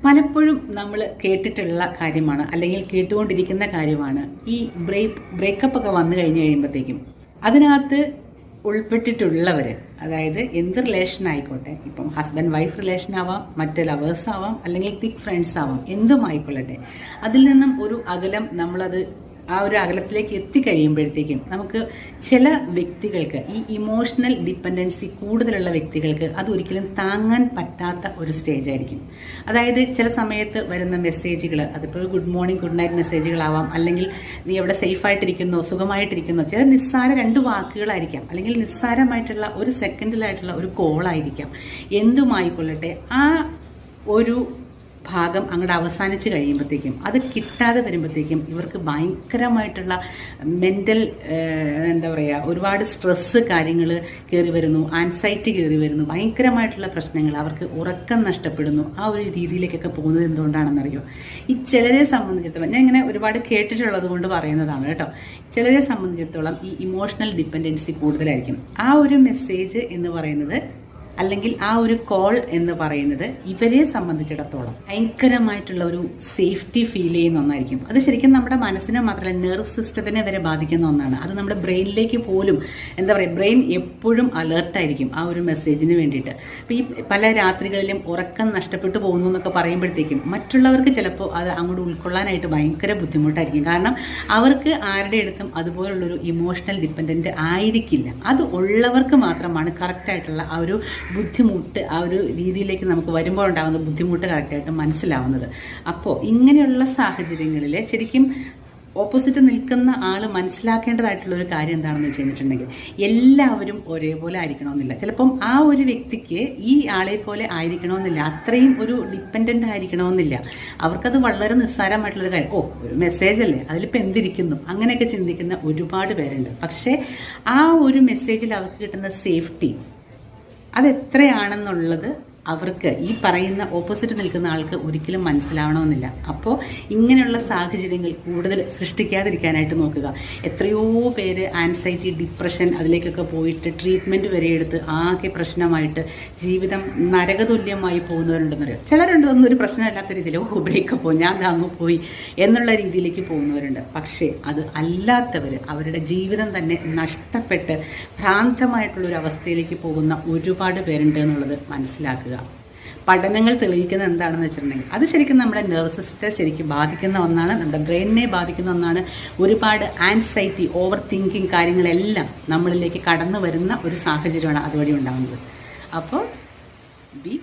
പലപ്പോഴും നമ്മൾ കേട്ടിട്ടുള്ള കാര്യമാണ്, അല്ലെങ്കിൽ കേട്ടുകൊണ്ടിരിക്കുന്ന കാര്യമാണ് ഈ ബ്രേക്കപ്പ് ഒക്കെ വന്നു കഴിഞ്ഞ് കഴിയുമ്പോഴത്തേക്കും അതിനകത്ത് ഉൾപ്പെട്ടിട്ടുള്ളവർ, അതായത് എന്ത് റിലേഷൻ ആയിക്കോട്ടെ, ഇപ്പം ഹസ്ബൻഡ് വൈഫ് റിലേഷൻ ആവാം, മറ്റ് ലവേഴ്സ് ആവാം, അല്ലെങ്കിൽ തിക് ഫ്രണ്ട്സ് ആവാം, എന്തും ആയിക്കൊള്ളട്ടെ, അതിൽ നിന്നും ഒരു അകലം നമ്മളത് ആ ഒരു അകലത്തിലേക്ക് എത്തിക്കഴിയുമ്പോഴത്തേക്കും നമുക്ക് ചില വ്യക്തികൾക്ക് ഈ ഇമോഷണൽ ഡിപ്പെൻഡൻസി കൂടുതലുള്ള വ്യക്തികൾക്ക് അത് ഒരിക്കലും താങ്ങാൻ പറ്റാത്ത ഒരു സ്റ്റേജ് ആയിരിക്കും. അതായത് ചില സമയത്ത് വരുന്ന മെസ്സേജുകൾ, അതിപ്പോൾ ഗുഡ് മോർണിംഗ് ഗുഡ് നൈറ്റ് മെസ്സേജുകളാവാം, അല്ലെങ്കിൽ നീ എവിടെ സേഫായിട്ടിരിക്കുന്നോ സുഖമായിട്ടിരിക്കുന്നോ, ചില നിസ്സാര 2 വാക്കുകളായിരിക്കാം, അല്ലെങ്കിൽ നിസ്സാരമായിട്ടുള്ള ഒരു സെക്കൻഡിലായിട്ടുള്ള ഒരു കോളായിരിക്കാം, എന്തുമായിക്കൊള്ളട്ടെ. ആ ഒരു ഭാഗം അങ്ങോട്ട് അവസാനിച്ച് കഴിയുമ്പോഴത്തേക്കും അത് കിട്ടാതെ വരുമ്പോഴത്തേക്കും ഇവർക്ക് ഭയങ്കരമായിട്ടുള്ള മെൻ്റൽ എന്താ പറയുക, ഒരുപാട് സ്ട്രെസ്സ് കാര്യങ്ങൾ കയറി വരുന്നു, ആൻസൈറ്റി കയറി വരുന്നു, ഭയങ്കരമായിട്ടുള്ള പ്രശ്നങ്ങൾ, അവർക്ക് ഉറക്കം നഷ്ടപ്പെടുന്നു. ആ ഒരു രീതിയിലേക്കൊക്കെ പോകുന്നത് എന്തുകൊണ്ടാണെന്നറിയോ? ഈ ചിലരെ സംബന്ധിച്ചിടത്തോളം, ഞാൻ ഇങ്ങനെ ഒരുപാട് കേട്ടിട്ടുള്ളത് കൊണ്ട് പറയുന്നതാണ് കേട്ടോ, ചിലരെ സംബന്ധിച്ചിടത്തോളം ഈ ഇമോഷണൽ ഡിപ്പെൻഡൻസി കൂടുതലായിരിക്കും. ആ ഒരു മെസ്സേജ് എന്ന് പറയുന്നത്, അല്ലെങ്കിൽ ആ ഒരു കോൾ എന്ന് പറയുന്നത് ഇവരെ സംബന്ധിച്ചിടത്തോളം ഭയങ്കരമായിട്ടുള്ള ഒരു സേഫ്റ്റി ഫീൽ ചെയ്യുന്ന ഒന്നായിരിക്കും. അത് ശരിക്കും നമ്മുടെ മനസ്സിനെ മാത്രമല്ല, നെർവ് സിസ്റ്റത്തിനെ വരെ ബാധിക്കുന്ന ഒന്നാണ്. അത് നമ്മുടെ ബ്രെയിനിലേക്ക് പോലും, എന്താ പറയുക, ബ്രെയിൻ എപ്പോഴും അലേർട്ടായിരിക്കും ആ ഒരു മെസ്സേജിന് വേണ്ടിയിട്ട്. അപ്പോൾ ഈ പല രാത്രികളിലും ഉറക്കം നഷ്ടപ്പെട്ടു പോകുന്നു എന്നൊക്കെ പറയുമ്പോഴത്തേക്കും മറ്റുള്ളവർക്ക് ചിലപ്പോൾ അത് അങ്ങോട്ട് ഉൾക്കൊള്ളാനായിട്ട് ഭയങ്കര ബുദ്ധിമുട്ടായിരിക്കും. കാരണം അവർക്ക് ആരുടെ അടുത്തും അതുപോലുള്ളൊരു ഇമോഷണൽ ഡിപ്പെൻഡൻ്റ് ആയിരിക്കില്ല. അത് ഉള്ളവർക്ക് മാത്രമാണ് കറക്റ്റായിട്ടുള്ള ആ ഒരു ബുദ്ധിമുട്ട്, ആ ഒരു രീതിയിലേക്ക് നമുക്ക് വരുമ്പോൾ ഉണ്ടാകുന്ന ബുദ്ധിമുട്ട് കറക്റ്റായിട്ട് മനസ്സിലാവുന്നത്. അപ്പോൾ ഇങ്ങനെയുള്ള സാഹചര്യങ്ങളിൽ ശരിക്കും ഓപ്പോസിറ്റ് നിൽക്കുന്ന ആൾ മനസ്സിലാക്കേണ്ടതായിട്ടുള്ള ഒരു കാര്യം എന്താണെന്ന് വെച്ച് കഴിഞ്ഞിട്ടുണ്ടെങ്കിൽ, എല്ലാവരും ഒരേപോലെ ആയിരിക്കണമെന്നില്ല. ചിലപ്പം ആ ഒരു വ്യക്തിക്ക് ഈ ആളെ പോലെ ആയിരിക്കണമെന്നില്ല, അത്രയും ഒരു ഡിപ്പെൻഡൻ്റ് ആയിരിക്കണമെന്നില്ല. അവർക്കത് വളരെ നിസ്സാരമായിട്ടുള്ളൊരു കാര്യം, ഒരു മെസ്സേജ് അല്ലേ, അതിലിപ്പോൾ എന്തിരിക്കുന്നു, അങ്ങനെയൊക്കെ ചിന്തിക്കുന്ന ഒരുപാട് പേരുണ്ട്. പക്ഷേ ആ ഒരു മെസ്സേജിൽ അവർക്ക് കിട്ടുന്ന സേഫ്റ്റി അതെത്രയാണെന്നുള്ളത് അവർക്ക്, ഈ പറയുന്ന ഓപ്പോസിറ്റ് നിൽക്കുന്ന ആൾക്ക് ഒരിക്കലും മനസ്സിലാവണമെന്നില്ല. അപ്പോൾ ഇങ്ങനെയുള്ള സാഹചര്യങ്ങൾ കൂടുതൽ സൃഷ്ടിക്കാതിരിക്കാനായിട്ട് നോക്കുക. എത്രയോ പേര് ആൻസൈറ്റി, ഡിപ്രഷൻ അതിലേക്കൊക്കെ പോയിട്ട് ട്രീറ്റ്മെൻറ്റ് വരെ എടുത്ത് ആകെ പ്രശ്നമായിട്ട് ജീവിതം നരകതുല്യമായി പോകുന്നവരുണ്ടെന്നറിയാം. ചിലരുണ്ട് ഒരു പ്രശ്നമില്ലാത്ത രീതിയിൽ ബ്രേക്കപ്പോ ഞാൻ അങ്ങ് പോയി എന്നുള്ള രീതിയിലേക്ക് പോകുന്നവരുണ്ട്. പക്ഷേ അത് അല്ലാത്തവർ അവരുടെ ജീവിതം തന്നെ നഷ്ടപ്പെട്ട് ഭ്രാന്തമായിട്ടുള്ളൊരു അവസ്ഥയിലേക്ക് പോകുന്ന ഒരുപാട് പേരുണ്ട് എന്നുള്ളത് മനസ്സിലാക്കുക. പഠനങ്ങൾ തെളിയിക്കുന്നത് എന്താണെന്ന് വെച്ചിട്ടുണ്ടെങ്കിൽ അത് ശരിക്കും നമ്മുടെ നെർവ് സിസ്റ്റത്തെ ശരിക്കും ബാധിക്കുന്ന ഒന്നാണ്, നമ്മുടെ ബ്രെയിനിനെ ബാധിക്കുന്ന ഒന്നാണ്. ഒരുപാട് ആൻസൈറ്റി, ഓവർ തിങ്കിങ് കാര്യങ്ങളെല്ലാം നമ്മളിലേക്ക് കടന്നു വരുന്ന ഒരു സാഹചര്യമാണ് അതുവഴി ഉണ്ടാകുന്നത്. അപ്പോൾ ബി